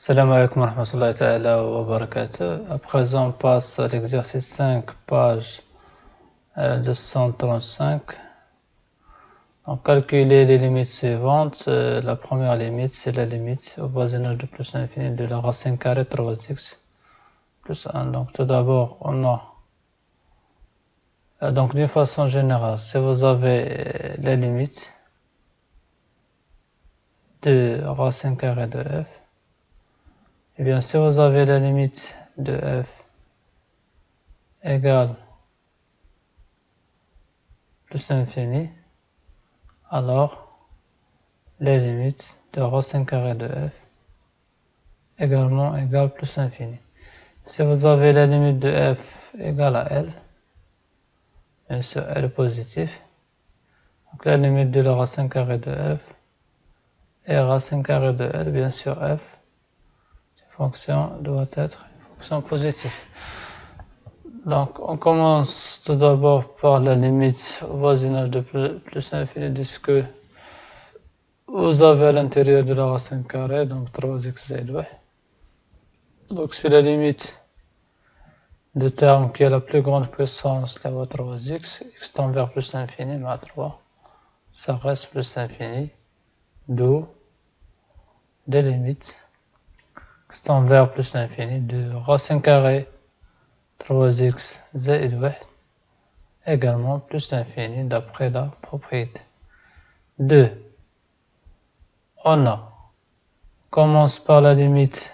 Salam alaikum wa rahmatullahi ta'ala wa barakatuh. À présent, on passe à l'exercice 5, page 235. Donc, calculer les limites suivantes. La première limite, c'est la limite au voisinage de plus infini de la racine carrée 3x plus 1. Donc, tout d'abord, on a, donc d'une façon générale, si vous avez la limite de racine carrée de f, et bien si vous avez la limite de f égale plus l'infini, alors les limites de racine carrée de f également égale plus l'infini. Si vous avez la limite de f égale à L, bien sûr L est positif, donc la limite de la racine carrée de f et racine carrée de L, bien sûr f, cette fonction doit être une fonction positive. Donc on commence tout d'abord par la limite au voisinage de plus l'infini de ce que vous avez à l'intérieur de la racine carrée, donc 3x زائد 1. Donc c'est la limite de terme qui a la plus grande puissance, la 3x, x tend vers plus l'infini, mais à 3, ça reste plus l'infini, d'où des limites x tend vers plus l'infini de racine carrée 3x زائد 1 également plus l'infini d'après la propriété. 2. On commence par la limite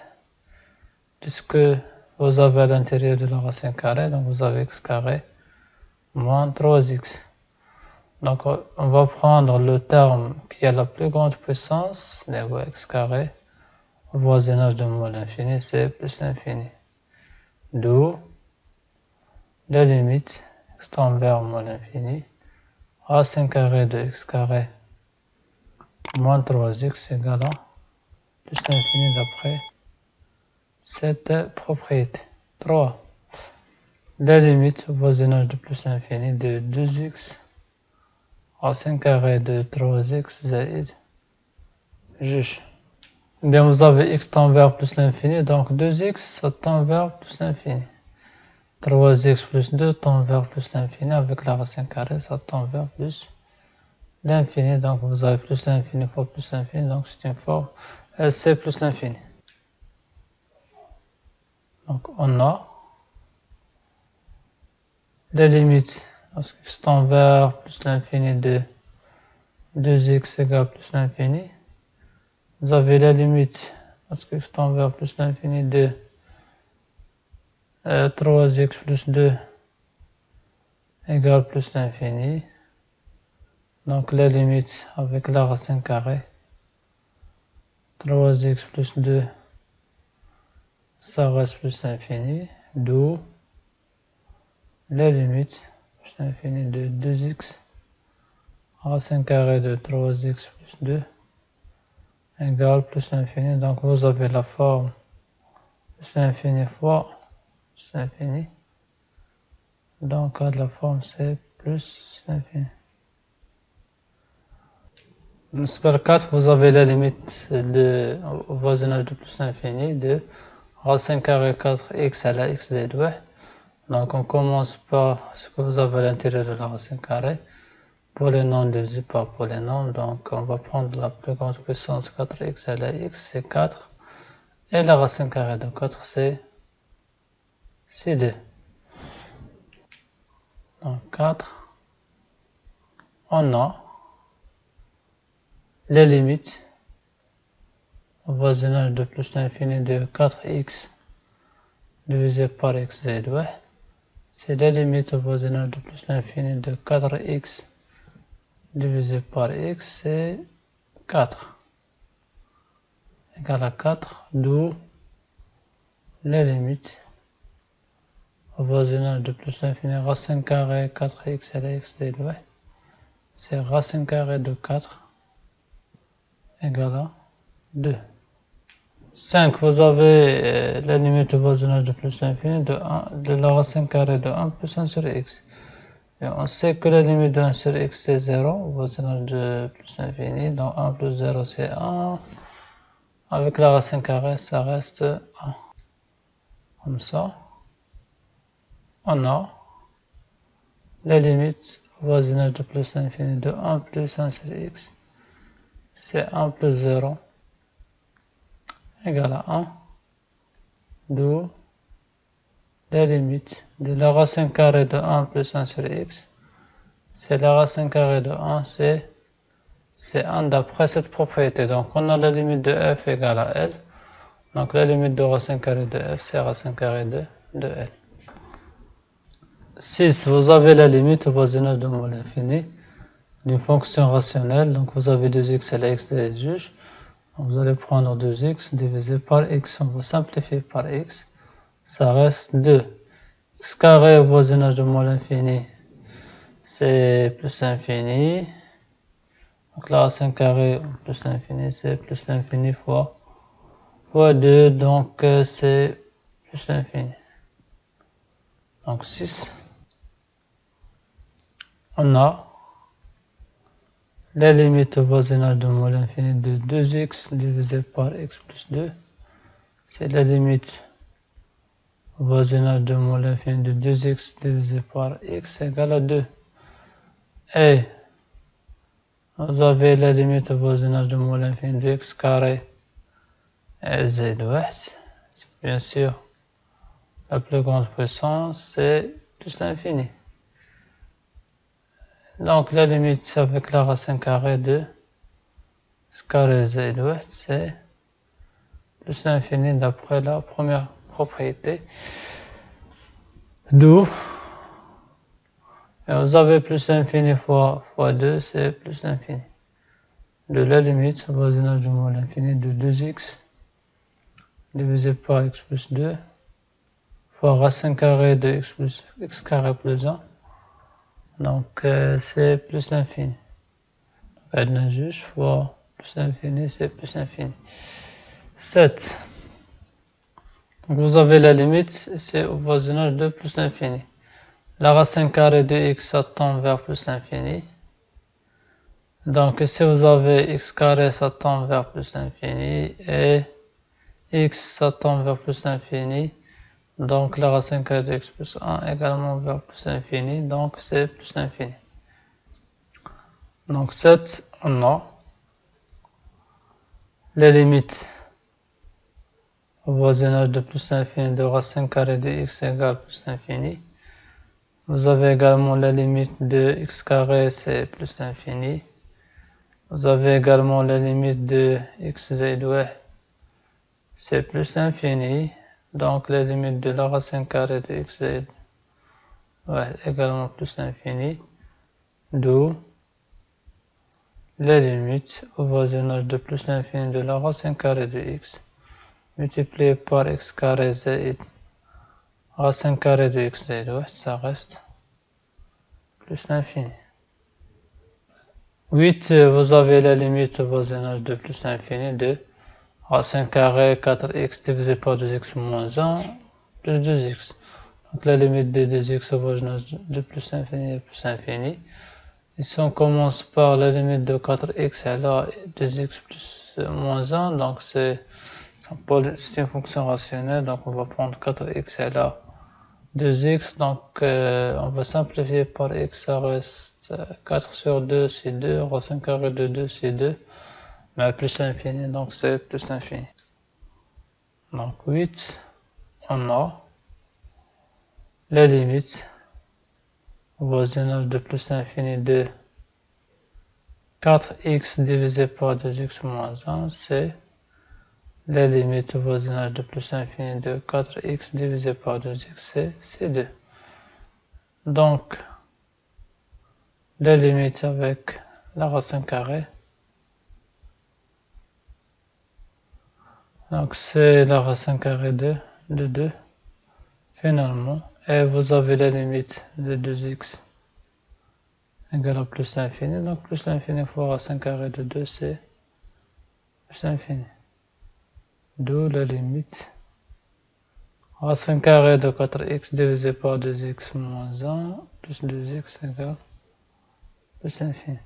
de ce que vous avez à l'intérieur de la racine carrée, donc vous avez x carré moins 3x. Donc on va prendre le terme qui a la plus grande puissance, négo x carré, au voisinage de moins l'infini, c'est plus l'infini. D'où la limite x tend vers moins l'infini, racine carrée de x carré moins 3x égale à plus l'infini d'après cette propriété. 3. La limite au voisinage de plus l'infini de 2x racine carrée de 3x زائد juge. Bien, vous avez x tend vers plus l'infini, donc 2x ça tend vers plus l'infini. 3x plus 2 tend vers plus l'infini, avec la racine carrée ça tend vers plus l'infini, donc vous avez plus l'infini fois plus l'infini, donc c'est une forme c'est plus l'infini. Donc on a les limites, parce que x tend vers plus l'infini de 2x égale plus l'infini. Vous avez la limite, parce que x tend vers plus l'infini de 3x plus 2 égale plus l'infini. Donc la limite avec la racine carrée, 3x plus 2, ça reste plus l'infini, d'où la limite plus l'infini de 2x, racine carrée de 3x plus 2 égale plus l'infini. Donc vous avez la forme plus l'infini fois plus l'infini. Donc la forme c'est plus l'infini. Dans 4, vous avez la limite au voisinage de plus l'infini de racine carrée 4x à la x زائد 1. Donc on commence par ce que vous avez à l'intérieur de la racine carrée. Polynôme divisé par polynôme, donc on va prendre la plus grande puissance 4x à la x, c'est 4. Et la racine carrée de 4, c'est 2. Donc 4, on a les limites au voisinage de plus l'infini de 4x divisé par x زائد 1. C'est la limite au voisinage de plus l'infini de 4x divisé par x, c'est 4 égale à 4, d'où les limites au voisinage de plus l'infini racine carrée 4x à la x زائد 1, c'est racine carrée de 4 égale à 2. 5. Vous avez la limite au voisinage de plus l'infini de la racine carrée de 1 plus 1 sur x. Et on sait que la limite de 1 sur x c'est 0 au voisinage de plus l'infini, donc 1 plus 0 c'est 1. Avec la racine carrée, ça reste 1. Comme ça, on a la limite voisinage de plus l'infini de 1 plus 1 sur x. C'est 1 plus 0 égale à 1. D'où la limite de la racine carrée de 1 plus 1 sur x. C'est la racine carrée de 1, c'est 1 d'après cette propriété. Donc on a la limite de f égale à L. Donc la limite de racine carrée de f, c'est racine carrée de L. 6. Vous avez la limite au voisinage de moins l'infini d'une fonction rationnelle. Donc vous avez 2x et la x de juge. Vous allez prendre 2x divisé par x. On va simplifier par x. Ça reste 2. X carré au voisinage de moins l'infini, c'est plus l'infini. Donc la racine carrée plus l'infini, c'est plus l'infini fois 2. Donc c'est plus l'infini. Donc 6. On a la limite au voisinage de moins l'infini de 2x divisé par x plus 2. C'est la limite au voisinage de moins l'infini de 2x divisé par x égale à 2. Et vous avez la limite au voisinage de moins l'infini de x carré et z ouest. Bien sûr, la plus grande puissance, c'est plus l'infini. Donc la limite avec la racine carrée de x carré z ouest, c'est plus l'infini d'après la première propriété. D'où vous avez plus l'infini fois 2, c'est plus l'infini. De la limite au voisinage de moins l'infini de 2x divisé par x plus 2 fois racine carrée de x carré plus 1. Donc c'est plus l'infini. Maintenant juste fois plus l'infini, c'est plus l'infini. 7. Donc vous avez la limite, c'est au voisinage de plus l'infini. La racine carrée de x, ça tend vers plus l'infini. Donc ici vous avez x carré, ça tend vers plus l'infini. Et x, ça tend vers plus l'infini. Donc la racine carrée de x plus 1 également vers plus l'infini. Donc c'est plus l'infini. Donc 7, on a les limites au voisinage de plus l'infini de racine carrée de x égale plus l'infini. Vous avez également la limite de x carré, c'est plus l'infini. Vous avez également la limite de x z ouest, c'est plus l'infini. Donc la limite de la racine carrée de x z ouest également plus l'infini. D'où la limite au voisinage de plus l'infini de la racine carrée de x multiplié par x carré z racine carrée de x z ouest, ça reste plus l'infini. 8. Vous avez la limite au voisinage de plus l'infini de racine carrée 4x divisé par 2x moins 1 plus 2x. Donc la limite de 2x au voisinage de plus l'infini et plus l'infini. Ici on commence par la limite de 4x et là 2x plus moins 1. Donc c'est une fonction rationnelle. Donc on va prendre 4x et là 2x. Donc on va simplifier par x. Ça reste 4 sur 2 c'est 2. Racine carrée de 2 c'est 2. Mais plus l'infini, donc c'est plus l'infini. Donc 8, on a la limite au voisinage de plus l'infini de 4x divisé par 2x moins 1, c'est la limite au voisinage de plus l'infini de 4x divisé par 2x, c'est 2. Donc la limite avec la racine carrée, donc c'est la racine carrée de 2 finalement, et vous avez la limite de 2x égale à plus l'infini, donc plus l'infini fois racine carrée de 2 c'est plus l'infini. D'où la limite racine carrée de 4x divisé par 2x moins 1 plus 2x égale plus l'infini.